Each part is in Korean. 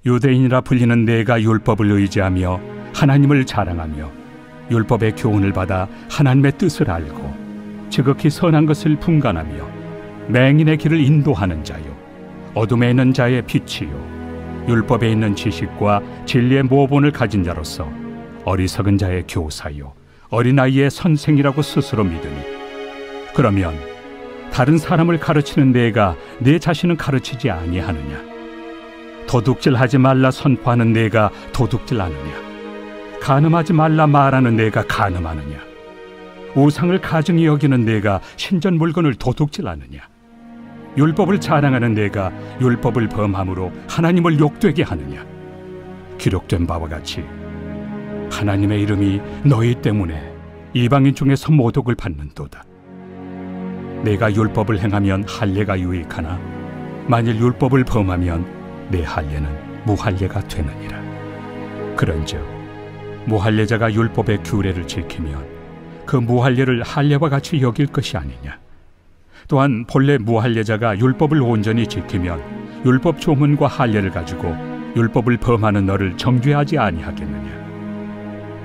유대인이라 불리는 내가 율법을 의지하며 하나님을 자랑하며 율법의 교훈을 받아 하나님의 뜻을 알고 지극히 선한 것을 분간하며 맹인의 길을 인도하는 자요 어둠에 있는 자의 빛이요 율법에 있는 지식과 진리의 모본을 가진 자로서 어리석은 자의 교사요 어린아이의 선생이라고 스스로 믿으니 그러면 다른 사람을 가르치는 내가 내 자신은 가르치지 아니하느냐? 도둑질하지 말라 선포하는 내가 도둑질하느냐? 간음하지 말라 말하는 내가 간음하느냐? 우상을 가증히 여기는 내가 신전 물건을 도둑질하느냐? 율법을 자랑하는 내가 율법을 범함으로 하나님을 욕되게 하느냐? 기록된 바와 같이 하나님의 이름이 너희 때문에 이방인 중에서 모독을 받는도다. 내가 율법을 행하면 할례가 유익하나 만일 율법을 범하면 내 할례는 무할례가 되느니라. 그런즉 무할례자가 율법의 규례를 지키면 그 무할례를 할례와 같이 여길 것이 아니냐. 또한 본래 무할례자가 율법을 온전히 지키면 율법 조문과 할례를 가지고 율법을 범하는 너를 정죄하지 아니하겠느냐.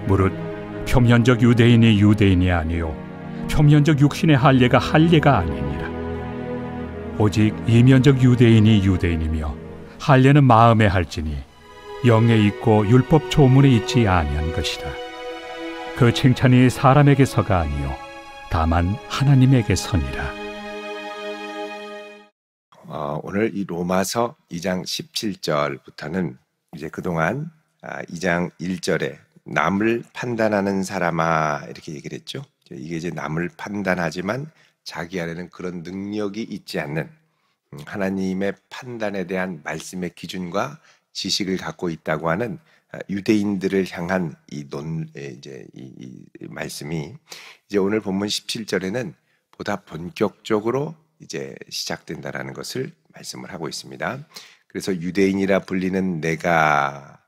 무릇 표면적 유대인이 유대인이 아니요 표면적 육신의 할례가 할례가 아니니라. 오직 이면적 유대인이 유대인이며 할례는 마음에 할지니 영에 있고 율법 조문에 있지 아니한 것이라. 그 칭찬이 사람에게서가 아니요 다만 하나님에게서니라. 오늘 이 로마서 2장 17절부터는 이제 그동안 2장 1절에 남을 판단하는 사람아 이렇게 얘기를 했죠. 이게 이제 남을 판단하지만 자기 안에는 그런 능력이 있지 않는 하나님의 판단에 대한 말씀의 기준과 지식을 갖고 있다고 하는 유대인들을 향한 이 말씀이 이제 오늘 본문 17절에는 보다 본격적으로 이제 시작된다라는 것을 말씀을 하고 있습니다. 그래서 유대인이라 불리는 내가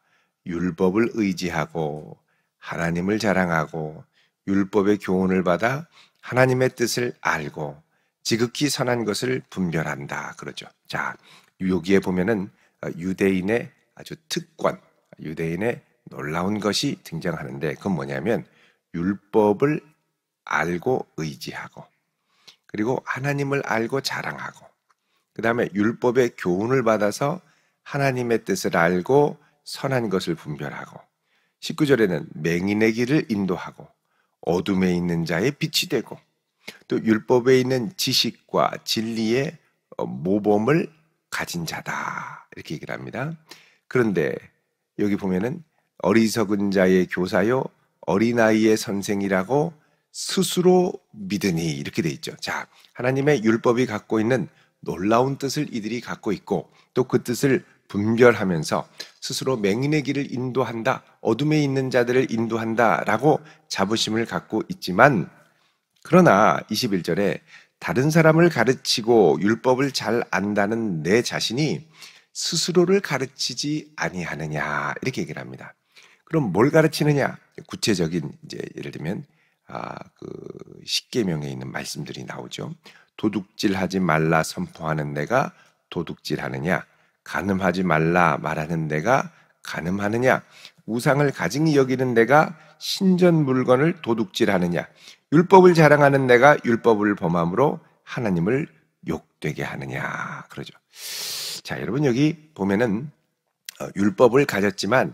율법을 의지하고 하나님을 자랑하고 율법의 교훈을 받아 하나님의 뜻을 알고 지극히 선한 것을 분별한다 그러죠. 자, 여기에 보면은 유대인의 아주 특권, 유대인의 놀라운 것이 등장하는데 그건 뭐냐면 율법을 알고 의지하고 그리고 하나님을 알고 자랑하고 그 다음에 율법의 교훈을 받아서 하나님의 뜻을 알고 선한 것을 분별하고 19절에는 맹인의 길을 인도하고 어둠에 있는 자의 빛이 되고 또 율법에 있는 지식과 진리의 모범을 가진 자다 이렇게 얘기를 합니다. 그런데 여기 보면은 어리석은 자의 교사요 어린아이의 선생이라고 스스로 믿으니 이렇게 돼 있죠. 자, 하나님의 율법이 갖고 있는 놀라운 뜻을 이들이 갖고 있고 또 그 뜻을 분별하면서 스스로 맹인의 길을 인도한다, 어둠에 있는 자들을 인도한다라고 자부심을 갖고 있지만 그러나 21절에 다른 사람을 가르치고 율법을 잘 안다는 내 자신이 스스로를 가르치지 아니하느냐 이렇게 얘기를 합니다. 그럼 뭘 가르치느냐? 구체적인 이제 예를 들면 그 십계명에 있는 말씀들이 나오죠. 도둑질하지 말라 선포하는 내가 도둑질하느냐? 간음하지 말라 말하는 내가 간음하느냐? 우상을 가증히 여기는 내가 신전 물건을 도둑질하느냐? 율법을 자랑하는 내가 율법을 범함으로 하나님을 욕되게 하느냐? 그러죠. 자, 여러분 여기 보면은 율법을 가졌지만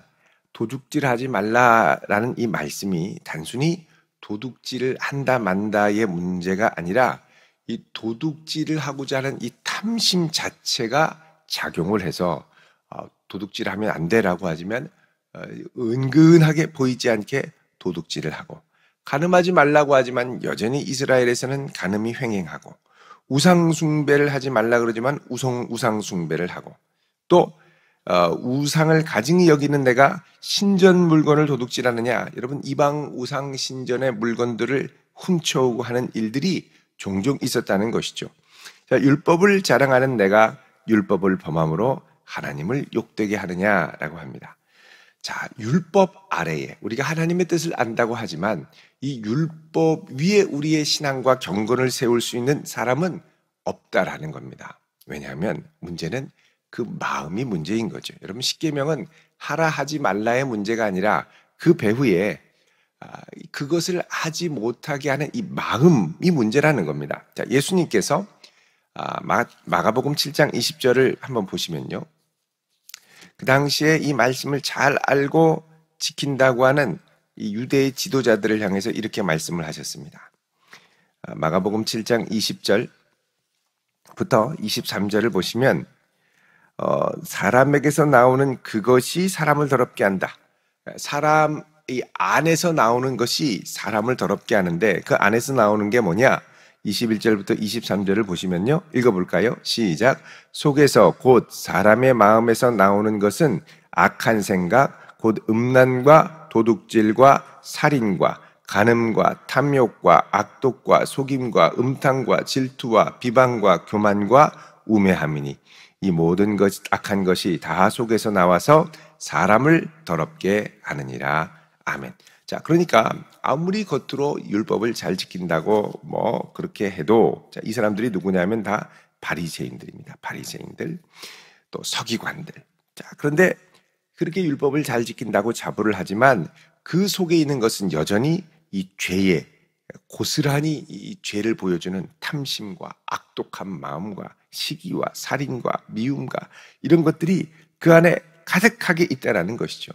도둑질하지 말라라는 이 말씀이 단순히 도둑질을 한다 만다의 문제가 아니라 이 도둑질을 하고자 하는 이 탐심 자체가 작용을 해서 도둑질하면 안 되라고 하지만 은근하게 보이지 않게 도둑질을 하고 간음하지 말라고 하지만 여전히 이스라엘에서는 간음이 횡행하고 우상 숭배를 하지 말라 그러지만 우상 숭배를 하고 또 우상을 가증히 여기는 내가 신전 물건을 도둑질하느냐. 여러분 이방 우상 신전의 물건들을 훔쳐오고 하는 일들이 종종 있었다는 것이죠. 자, 율법을 자랑하는 내가 율법을 범함으로 하나님을 욕되게 하느냐라고 합니다. 자, 율법 아래에 우리가 하나님의 뜻을 안다고 하지만 이 율법 위에 우리의 신앙과 경건을 세울 수 있는 사람은 없다라는 겁니다. 왜냐하면 문제는 그 마음이 문제인 거죠. 여러분, 십계명은 하라 하지 말라의 문제가 아니라 그 배후에 그것을 하지 못하게 하는 이 마음이 문제라는 겁니다. 자, 예수님께서 마가복음 7장 20절을 한번 보시면요. 그 당시에 이 말씀을 잘 알고 지킨다고 하는 이 유대의 지도자들을 향해서 이렇게 말씀을 하셨습니다. 마가복음 7장 20절부터 23절을 보시면 사람에게서 나오는 그것이 사람을 더럽게 한다. 사람이 안에서 나오는 것이 사람을 더럽게 하는데 그 안에서 나오는 게 뭐냐? 21절부터 23절을 보시면요. 읽어볼까요? 시작. 속에서 곧 사람의 마음에서 나오는 것은 악한 생각, 곧 음란과 도둑질과 살인과 간음과 탐욕과 악독과 속임과 음탕과 질투와 비방과 교만과 우매함이니 이 모든 것 악한 것이 다 속에서 나와서 사람을 더럽게 하느니라. 아멘. 자, 그러니까 아무리 겉으로 율법을 잘 지킨다고 뭐 그렇게 해도 이 사람들이 누구냐면 다 바리새인들입니다. 바리새인들, 또 서기관들. 자, 그런데 그렇게 율법을 잘 지킨다고 자부를 하지만 그 속에 있는 것은 여전히 이 죄의 고스란히 이 죄를 보여주는 탐심과 악독한 마음과 시기와 살인과 미움과 이런 것들이 그 안에 가득하게 있다라는 것이죠.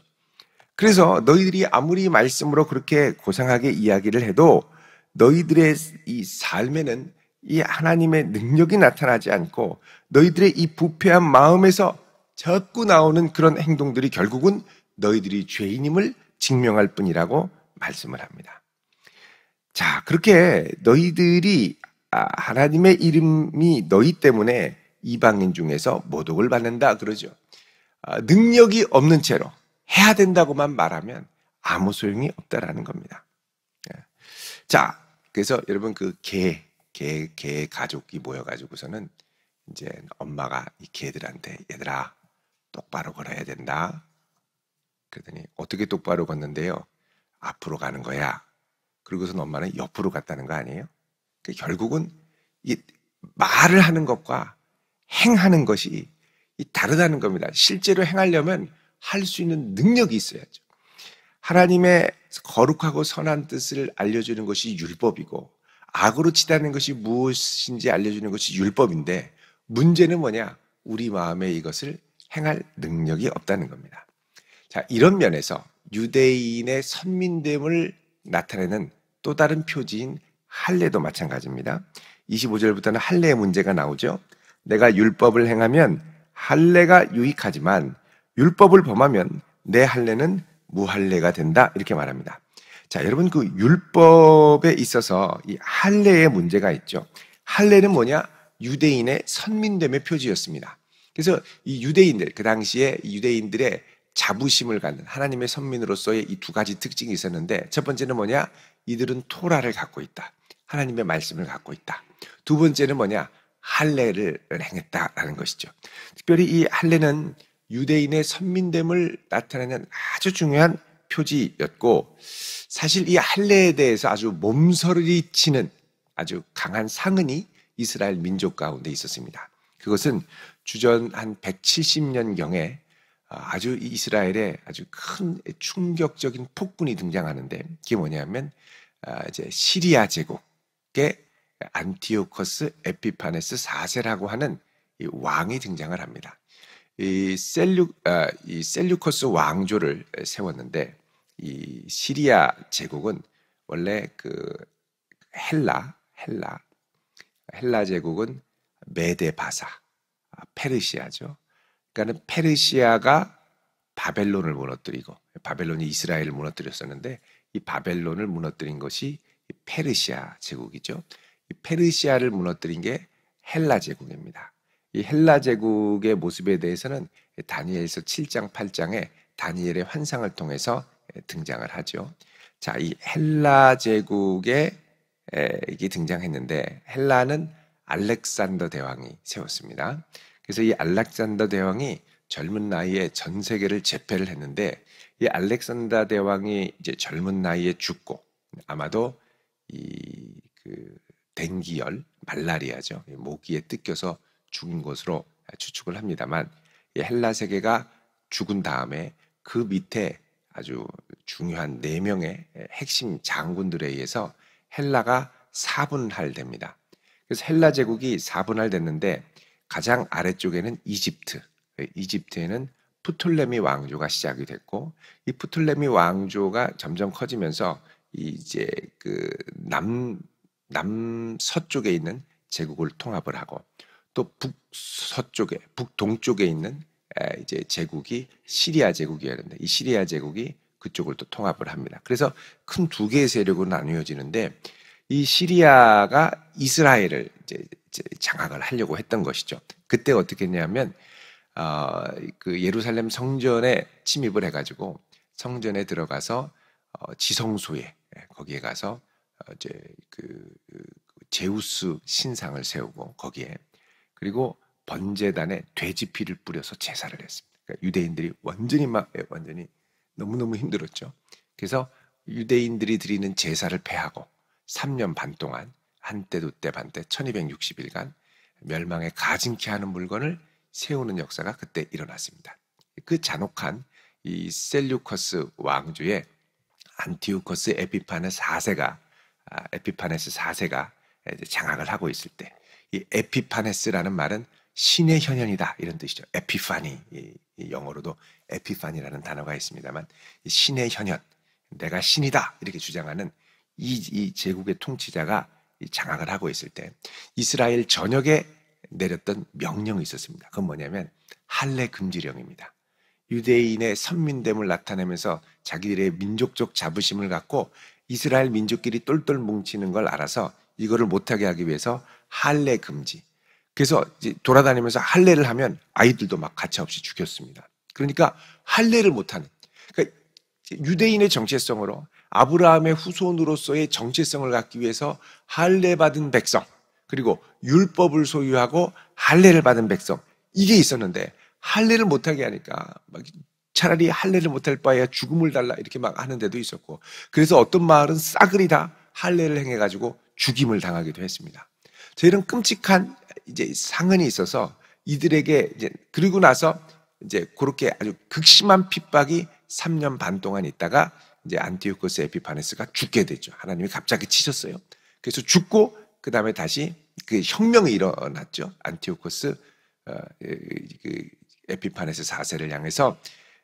그래서 너희들이 아무리 말씀으로 그렇게 고상하게 이야기를 해도 너희들의 이 삶에는 이 하나님의 능력이 나타나지 않고 너희들의 이 부패한 마음에서 자꾸 나오는 그런 행동들이 결국은 너희들이 죄인임을 증명할 뿐이라고 말씀을 합니다. 자, 그렇게 너희들이 하나님의 이름이 너희 때문에 이방인 중에서 모독을 받는다 그러죠. 능력이 없는 채로 해야 된다고만 말하면 아무 소용이 없다라는 겁니다. 자, 그래서 여러분 그 개 가족이 모여가지고서는 이제 엄마가 이 개들한테 얘들아 똑바로 걸어야 된다. 그러더니 어떻게 똑바로 걷는데요? 앞으로 가는 거야. 그리고선 엄마는 옆으로 갔다는 거 아니에요? 결국은 이 말을 하는 것과 행하는 것이 다르다는 겁니다. 실제로 행하려면 할 수 있는 능력이 있어야죠. 하나님의 거룩하고 선한 뜻을 알려주는 것이 율법이고 악으로 치닫는 것이 무엇인지 알려주는 것이 율법인데 문제는 뭐냐? 우리 마음에 이것을 행할 능력이 없다는 겁니다. 자, 이런 면에서 유대인의 선민됨을 나타내는 또 다른 표지인 할례도 마찬가지입니다. 25절부터는 할례의 문제가 나오죠. 내가 율법을 행하면 할례가 유익하지만 율법을 범하면 내 할례는 무할례가 된다 이렇게 말합니다. 자, 여러분 그 율법에 있어서 이 할례의 문제가 있죠. 할례는 뭐냐? 유대인의 선민됨의 표지였습니다. 그래서 이 유대인들, 그 당시에 유대인들의 자부심을 갖는 하나님의 선민으로서의 이 두 가지 특징이 있었는데 첫 번째는 뭐냐? 이들은 토라를 갖고 있다. 하나님의 말씀을 갖고 있다. 두 번째는 뭐냐? 할례를 행했다라는 것이죠. 특별히 이 할례는 유대인의 선민됨을 나타내는 아주 중요한 표지였고 사실 이 할례에 대해서 아주 몸서리 치는 아주 강한 상흔이 이스라엘 민족 가운데 있었습니다. 그것은 주전 한 170년경에 아주 이스라엘에 아주 큰 충격적인 폭군이 등장하는데 그게 뭐냐면 이제 시리아 제국의 안티오코스 에피파네스 4세라고 하는 이 왕이 등장을 합니다. 이 셀류커스 왕조를 세웠는데 이 시리아 제국은 원래 그 헬라 제국은 메데바사 페르시아죠. 그러니까는 페르시아가 바벨론을 무너뜨리고 바벨론이 이스라엘을 무너뜨렸었는데 이 바벨론을 무너뜨린 것이 페르시아 제국이죠. 이 페르시아를 무너뜨린 게 헬라 제국입니다. 이 헬라 제국의 모습에 대해서는 다니엘서 7장 8장에 다니엘의 환상을 통해서 등장을 하죠. 자, 이 헬라 제국에 이게 등장했는데 헬라는 알렉산더 대왕이 세웠습니다. 그래서 이 알렉산더 대왕이 젊은 나이에 전 세계를 제패를 했는데 이 알렉산더 대왕이 이제 젊은 나이에 죽고 아마도 이 그 댕기열 말라리아죠. 모기에 뜯겨서 죽은 것으로 추측을 합니다만 이 헬라 세계가 죽은 다음에 그 밑에 아주 중요한 4명의 핵심 장군들에 의해서 헬라가 4분할됩니다. 그래서 헬라 제국이 4분할됐는데 가장 아래쪽에는 이집트에는 프톨레미 왕조가 시작이 됐고, 이 프톨레미 왕조가 점점 커지면서 이제 그 남서쪽에 있는 제국을 통합을 하고, 또 북동쪽에 있는 이제 제국이 시리아 제국이었는데, 이 시리아 제국이 그쪽을 또 통합을 합니다. 그래서 큰 2개의 세력으로 나뉘어지는데, 이 시리아가 이스라엘을 이제 장악을 하려고 했던 것이죠. 그때 어떻게 했냐면 그 예루살렘 성전에 침입을 해가지고 성전에 들어가서 지성소에 거기에 가서 이제 그 제우스 신상을 세우고 거기에, 그리고 번제단에 돼지 피를 뿌려서 제사를 했습니다. 그러니까 유대인들이 완전히 너무너무 힘들었죠. 그래서 유대인들이 드리는 제사를 폐하고 3년 반 동안 한때 두때 반때 1260일간 멸망에 가증케 하는 물건을 세우는 역사가 그때 일어났습니다. 그 잔혹한 이 셀류커스 왕조의 안티오코스 에피파네스 4세가 장악을 하고 있을 때, 이 에피파네스라는 말은 신의 현현이다 이런 뜻이죠. 에피파니, 영어로도 에피파니라는 단어가 있습니다만, 신의 현현, 내가 신이다 이렇게 주장하는 이 제국의 통치자가 장악을 하고 있을 때 이스라엘 전역에 내렸던 명령이 있었습니다. 그건 뭐냐면 할례 금지령입니다. 유대인의 선민됨을 나타내면서 자기들의 민족적 자부심을 갖고 이스라엘 민족끼리 똘똘 뭉치는 걸 알아서 이거를 못하게 하기 위해서 할례 금지. 그래서 돌아다니면서 할례를 하면 아이들도 막 가차없이 죽였습니다. 그러니까 할례를 못하는, 그러니까 유대인의 정체성으로 아브라함의 후손으로서의 정체성을 갖기 위해서 할례 받은 백성, 그리고 율법을 소유하고 할례를 받은 백성, 이게 있었는데 할례를 못하게 하니까 막 차라리 할례를 못할 바에야 죽음을 달라 이렇게 막 하는 데도 있었고, 그래서 어떤 마을은 싸그리 다 할례를 행해가지고 죽임을 당하기도 했습니다. 이런 끔찍한 이제 상흔이 있어서 이들에게 이제, 그리고 나서 이제 그렇게 아주 극심한 핍박이 3년 반 동안 있다가 이제 안티오코스 에피파네스가 죽게 되죠. 하나님이 갑자기 치셨어요. 그래서 죽고 그 다음에 다시 그 혁명이 일어났죠. 안티오코스 그 에피파네스 4세를 향해서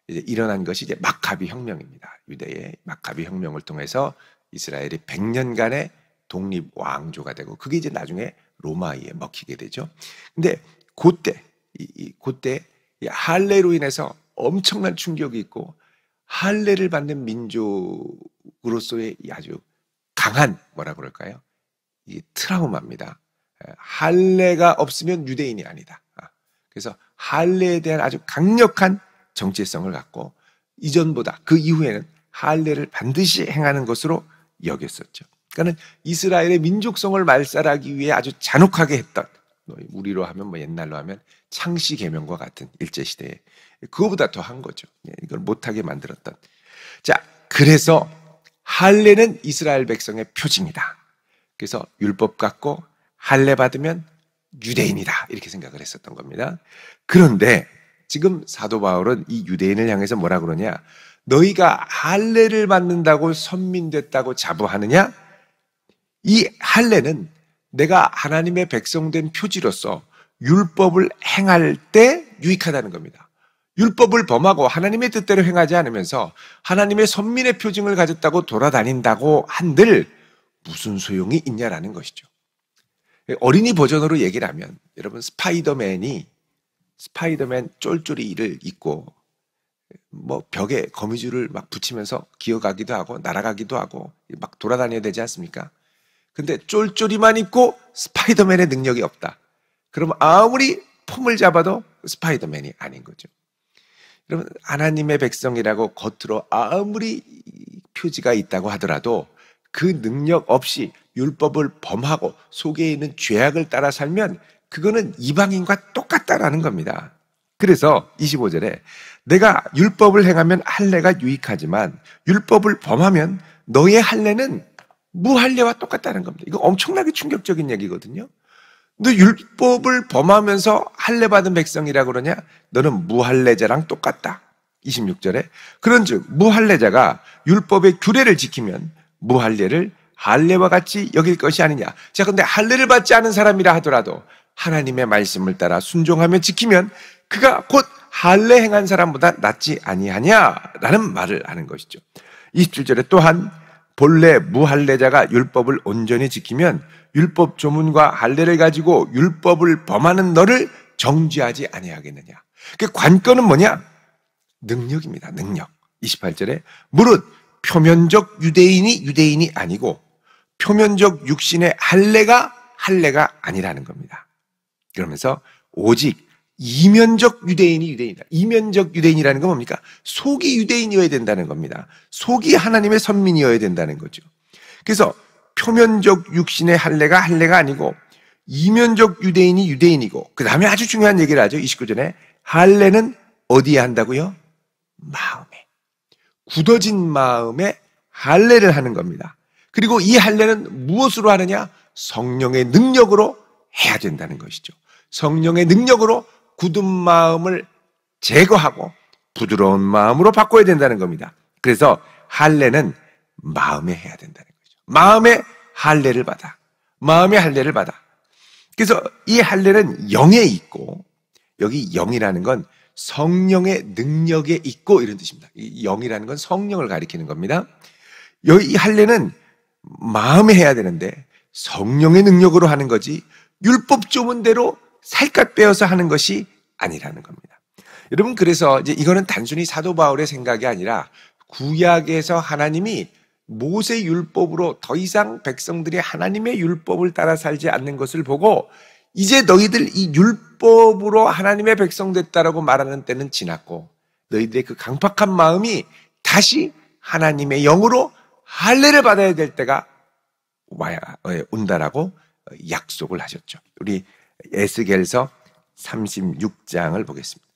이제 일어난 것이 이제 마카비 혁명입니다. 유대의 마카비 혁명을 통해서 이스라엘이 100년간의 독립 왕조가 되고, 그게 이제 나중에 로마에 먹히게 되죠. 근데 그때 할례로 인해서 엄청난 충격이 있고, 할례를 받는 민족으로서의 아주 강한 뭐라 그럴까요? 이 트라우마입니다. 할례가 없으면 유대인이 아니다. 그래서 할례에 대한 아주 강력한 정체성을 갖고 이전보다 그 이후에는 할례를 반드시 행하는 것으로 여겼었죠. 그러니까 이스라엘의 민족성을 말살하기 위해 아주 잔혹하게 했던, 우리로 하면 뭐 옛날로 하면 창시 계명과 같은 일제시대에 그거보다 더 한 거죠. 이걸 못하게 만들었던. 자, 그래서 할례는 이스라엘 백성의 표징이다. 그래서 율법 갖고 할례 받으면 유대인이다 이렇게 생각을 했었던 겁니다. 그런데 지금 사도 바울은 이 유대인을 향해서 뭐라 그러냐? 너희가 할례를 받는다고 선민됐다고 자부하느냐? 이 할례는 내가 하나님의 백성된 표지로서 율법을 행할 때 유익하다는 겁니다. 율법을 범하고 하나님의 뜻대로 행하지 않으면서 하나님의 선민의 표징을 가졌다고 돌아다닌다고 한들 무슨 소용이 있냐라는 것이죠. 어린이 버전으로 얘기를 하면, 여러분 스파이더맨 쫄쫄이를 입고 뭐 벽에 거미줄을 막 붙이면서 기어가기도 하고 날아가기도 하고 막 돌아다녀야 되지 않습니까? 근데 쫄쫄이만 입고 스파이더맨의 능력이 없다. 그러면 아무리 폼을 잡아도 스파이더맨이 아닌 거죠. 여러분, 하나님의 백성이라고 겉으로 아무리 표지가 있다고 하더라도 그 능력 없이 율법을 범하고 속에 있는 죄악을 따라 살면 그거는 이방인과 똑같다라는 겁니다. 그래서 25절에 내가 율법을 행하면 할례가 유익하지만 율법을 범하면 너의 할례는 무할례와 똑같다는 겁니다. 이거 엄청나게 충격적인 얘기거든요. 너 율법을 범하면서 할례 받은 백성이라고 그러냐? 너는 무할례자랑 똑같다. 26절에 그런즉 무할례자가 율법의 규례를 지키면 무할례를 할례와 같이 여길 것이 아니냐. 자, 근데 할례를 받지 않은 사람이라 하더라도 하나님의 말씀을 따라 순종하며 지키면 그가 곧 할례 행한 사람보다 낫지 아니하냐라는 말을 하는 것이죠. 27절에 또한 본래 무할례자가 율법을 온전히 지키면 율법 조문과 할례를 가지고 율법을 범하는 너를 정죄하지 아니하겠느냐. 그 관건은 뭐냐? 능력입니다. 능력. 28절에 무릇 표면적 유대인이 아니고 표면적 육신의 할례가 아니라는 겁니다. 그러면서 오직 이면적 유대인이다. 이면적 유대인이라는 건 뭡니까? 속이 유대인이어야 된다는 겁니다. 속이 하나님의 선민이어야 된다는 거죠. 그래서 표면적 육신의 할례가 아니고 이면적 유대인이고 그 다음에 아주 중요한 얘기를 하죠. 29절에 할례는 어디에 한다고요? 마음에. 굳어진 마음에 할례를 하는 겁니다. 그리고 이 할례는 무엇으로 하느냐? 성령의 능력으로 해야 된다는 것이죠. 성령의 능력으로 굳은 마음을 제거하고 부드러운 마음으로 바꿔야 된다는 겁니다. 그래서 할례는 마음에 해야 된다는 거죠. 마음의 할례를 받아. 마음의 할례를 받아. 그래서 이 할례는 영에 있고, 여기 영이라는 건 성령의 능력에 있고 이런 뜻입니다. 이 영이라는 건 성령을 가리키는 겁니다. 이 할례는 마음에 해야 되는데 성령의 능력으로 하는 거지 율법 조문대로 살갗 빼어서 하는 것이 아니라는 겁니다. 여러분, 그래서 이제 이거는 단순히 사도 바울의 생각이 아니라 구약에서 하나님이 모세 율법으로 더 이상 백성들이 하나님의 율법을 따라 살지 않는 것을 보고 이제 너희들 이 율법으로 하나님의 백성 됐다라고 말하는 때는 지났고 너희들의 그 강팍한 마음이 다시 하나님의 영으로 할례를 받아야 될 때가 온다라고 약속을 하셨죠. 우리 에스겔서 36장을 보겠습니다.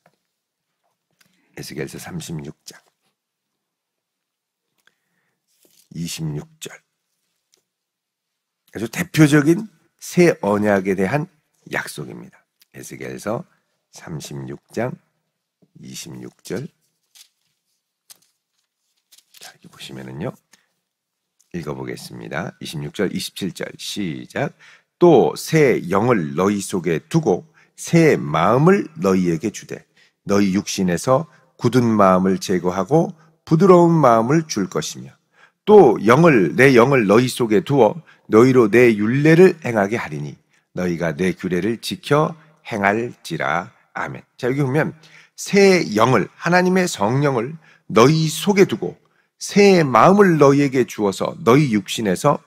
에스겔서 36장 26절. 아주 대표적인 새 언약에 대한 약속입니다. 에스겔서 36장 26절. 자, 여기 보시면은요. 읽어보겠습니다. 26절, 27절 시작. 또 새 영을 너희 속에 두고 새 마음을 너희에게 주되 너희 육신에서 굳은 마음을 제거하고 부드러운 마음을 줄 것이며 또 내 영을 너희 속에 두어 너희로 내 율례를 행하게 하리니 너희가 내 규례를 지켜 행할지라. 아멘. 자, 여기 보면 새 영을, 하나님의 성령을 너희 속에 두고 새 마음을 너희에게 주어서 너희 육신에서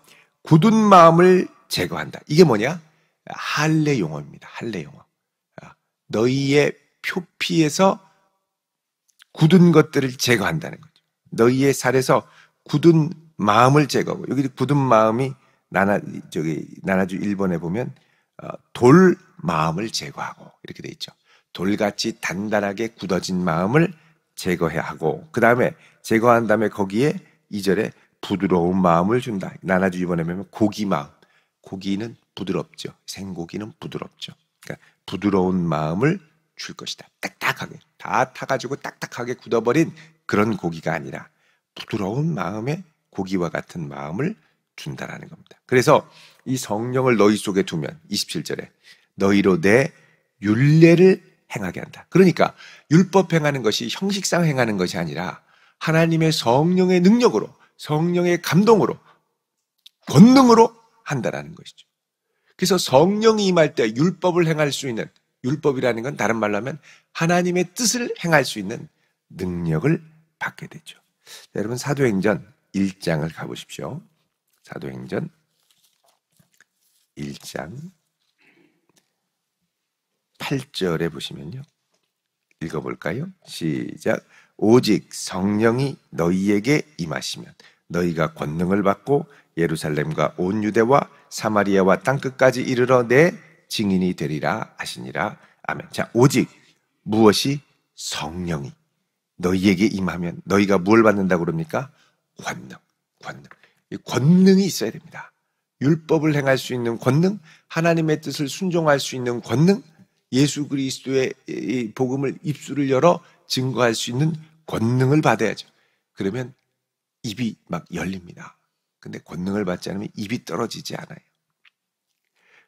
굳은 마음을 제거한다. 이게 뭐냐? 할례 용어입니다. 할례 용어. 너희의 표피에서 굳은 것들을 제거한다는 거죠. 너희의 살에서 굳은 마음을 제거하고, 여기 굳은 마음이 나나주 1번에 보면 돌 마음을 제거하고 이렇게 돼 있죠. 돌같이 단단하게 굳어진 마음을 제거해야 하고, 그 다음에 제거한 다음에 거기에 2절에 부드러운 마음을 준다. 나나주 2번에 보면 고기 마음. 고기는 부드럽죠. 생고기는 부드럽죠. 그러니까 부드러운 마음을 줄 것이다. 딱딱하게 다 타가지고 딱딱하게 굳어버린 그런 고기가 아니라 부드러운 마음의 고기와 같은 마음을 준다라는 겁니다. 그래서 이 성령을 너희 속에 두면 27절에 너희로 내 율례를 행하게 한다. 그러니까 율법 행하는 것이 형식상 행하는 것이 아니라 하나님의 성령의 능력으로, 성령의 감동으로, 권능으로 한다라는 것이죠. 그래서 성령이 임할 때 율법을 행할 수 있는, 율법이라는 건 다른 말로 하면 하나님의 뜻을 행할 수 있는 능력을 받게 되죠. 자, 여러분, 사도행전 1장을 가보십시오. 사도행전 1장 8절에 보시면요. 읽어볼까요? 시작. 오직 성령이 너희에게 임하시면 너희가 권능을 받고 예루살렘과 온 유대와 사마리아와 땅끝까지 이르러 내 증인이 되리라 하시니라. 아멘. 자, 오직 무엇이? 성령이 너희에게 임하면 너희가 무엇을 받는다고 그럽니까? 권능. 이 권능이 있어야 됩니다. 율법을 행할 수 있는 권능, 하나님의 뜻을 순종할 수 있는 권능, 예수 그리스도의 이 복음을 입술을 열어 증거할 수 있는 권능을 받아야죠. 그러면 입이 막 열립니다. 근데 권능을 받지 않으면 입이 떨어지지 않아요.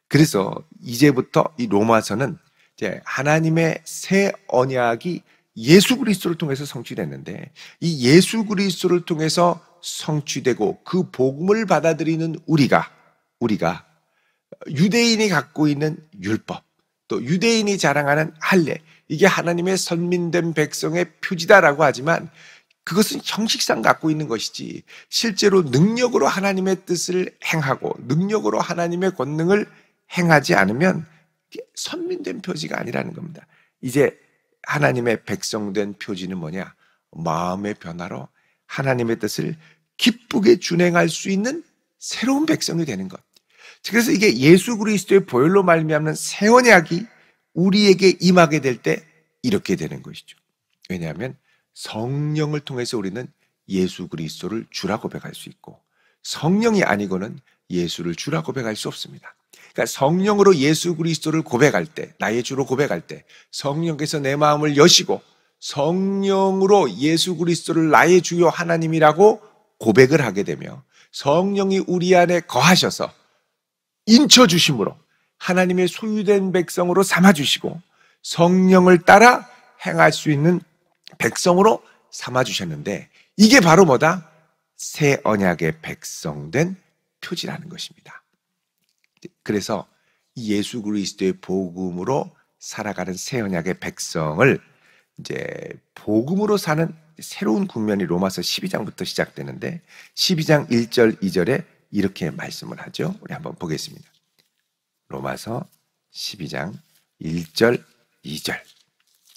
그래서 이제부터 이 로마서는 이제 하나님의 새 언약이 예수 그리스도를 통해서 성취됐는데, 이 예수 그리스도를 통해서 성취되고 그 복음을 받아들이는 우리가 유대인이 갖고 있는 율법, 또 유대인이 자랑하는 할례, 이게 하나님의 선민된 백성의 표지다라고 하지만 그것은 형식상 갖고 있는 것이지 실제로 능력으로 하나님의 뜻을 행하고 능력으로 하나님의 권능을 행하지 않으면 선민된 표지가 아니라는 겁니다. 이제 하나님의 백성된 표지는 뭐냐? 마음의 변화로 하나님의 뜻을 기쁘게 준행할 수 있는 새로운 백성이 되는 것. 그래서 이게 예수 그리스도의 보혈로 말미암는 새 언약이 우리에게 임하게 될 때 이렇게 되는 것이죠. 왜냐하면 성령을 통해서 우리는 예수 그리스도를 주라 고백할 수 있고, 성령이 아니고는 예수를 주라 고백할 수 없습니다. 그러니까 성령으로 예수 그리스도를 고백할 때, 나의 주로 고백할 때 성령께서 내 마음을 여시고 성령으로 예수 그리스도를 나의 주요 하나님이라고 고백을 하게 되며 성령이 우리 안에 거하셔서 인쳐주심으로 하나님의 소유된 백성으로 삼아주시고 성령을 따라 행할 수 있는 백성으로 삼아주셨는데, 이게 바로 뭐다? 새 언약의 백성된 표지라는 것입니다. 그래서 예수 그리스도의 복음으로 살아가는 새 언약의 백성을 이제 복음으로 사는 새로운 국면이 로마서 12장부터 시작되는데, 12장 1절 2절에 이렇게 말씀을 하죠. 우리 한번 보겠습니다. 로마서 12장 1절 2절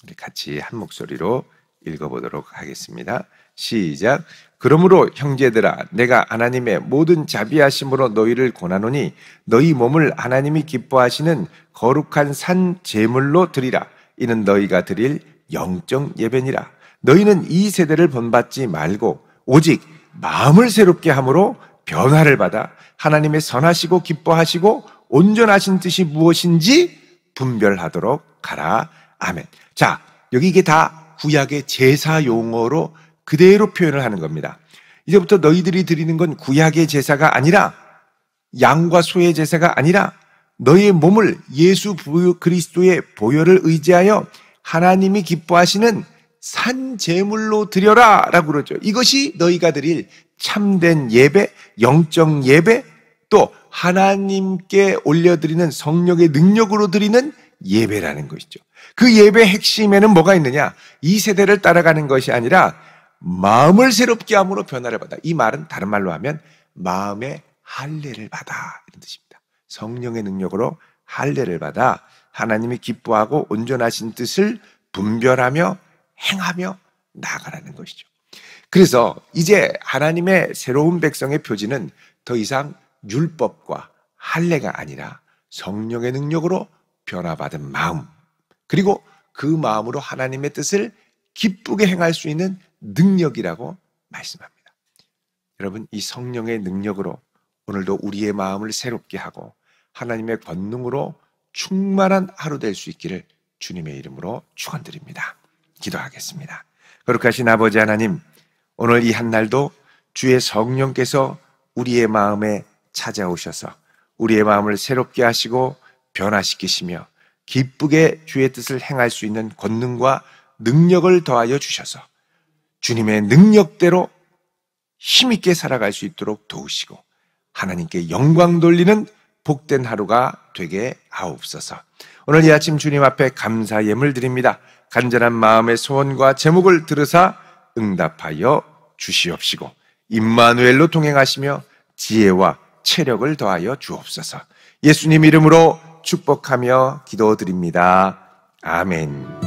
우리 같이 한 목소리로 읽어보도록 하겠습니다. 시작. 그러므로 형제들아, 내가 하나님의 모든 자비하심으로 너희를 권하노니 너희 몸을 하나님이 기뻐하시는 거룩한 산 제물로 드리라. 이는 너희가 드릴 영적 예배니라. 너희는 이 세대를 본받지 말고 오직 마음을 새롭게 함으로 변화를 받아 하나님의 선하시고 기뻐하시고 온전하신 뜻이 무엇인지 분별하도록 하라. 아멘. 자, 여기 이게 다 구약의 제사 용어로 그대로 표현을 하는 겁니다. 이제부터 너희들이 드리는 건 구약의 제사가 아니라, 양과 소의 제사가 아니라 너희의 몸을 예수 그리스도의 보혈을 의지하여 하나님이 기뻐하시는 산 제물로 드려라 라고 그러죠. 이것이 너희가 드릴 참된 예배, 영적 예배, 또 하나님께 올려드리는 성령의 능력으로 드리는 예배라는 것이죠. 그 예배의 핵심에는 뭐가 있느냐? 이 세대를 따라가는 것이 아니라 마음을 새롭게 함으로 변화를 받아. 이 말은 다른 말로 하면 마음의 할례를 받아, 이런 뜻입니다. 성령의 능력으로 할례를 받아 하나님이 기뻐하고 온전하신 뜻을 분별하며 행하며 나아가라는 것이죠. 그래서 이제 하나님의 새로운 백성의 표지는 더 이상 율법과 할례가 아니라 성령의 능력으로 변화받은 마음, 그리고 그 마음으로 하나님의 뜻을 기쁘게 행할 수 있는 능력이라고 말씀합니다. 여러분, 이 성령의 능력으로 오늘도 우리의 마음을 새롭게 하고 하나님의 권능으로 충만한 하루 될 수 있기를 주님의 이름으로 축원드립니다. 기도하겠습니다. 거룩하신 아버지 하나님, 오늘 이 한날도 주의 성령께서 우리의 마음에 찾아오셔서 우리의 마음을 새롭게 하시고 변화시키시며 기쁘게 주의 뜻을 행할 수 있는 권능과 능력을 더하여 주셔서 주님의 능력대로 힘있게 살아갈 수 있도록 도우시고 하나님께 영광 돌리는 복된 하루가 되게 하옵소서. 오늘 이 아침 주님 앞에 감사 예물 드립니다. 간절한 마음의 소원과 제목을 들으사 응답하여 주시옵시고 임마누엘로 동행하시며 지혜와 체력을 더하여 주옵소서. 예수님 이름으로 축복하며 기도드립니다. 아멘.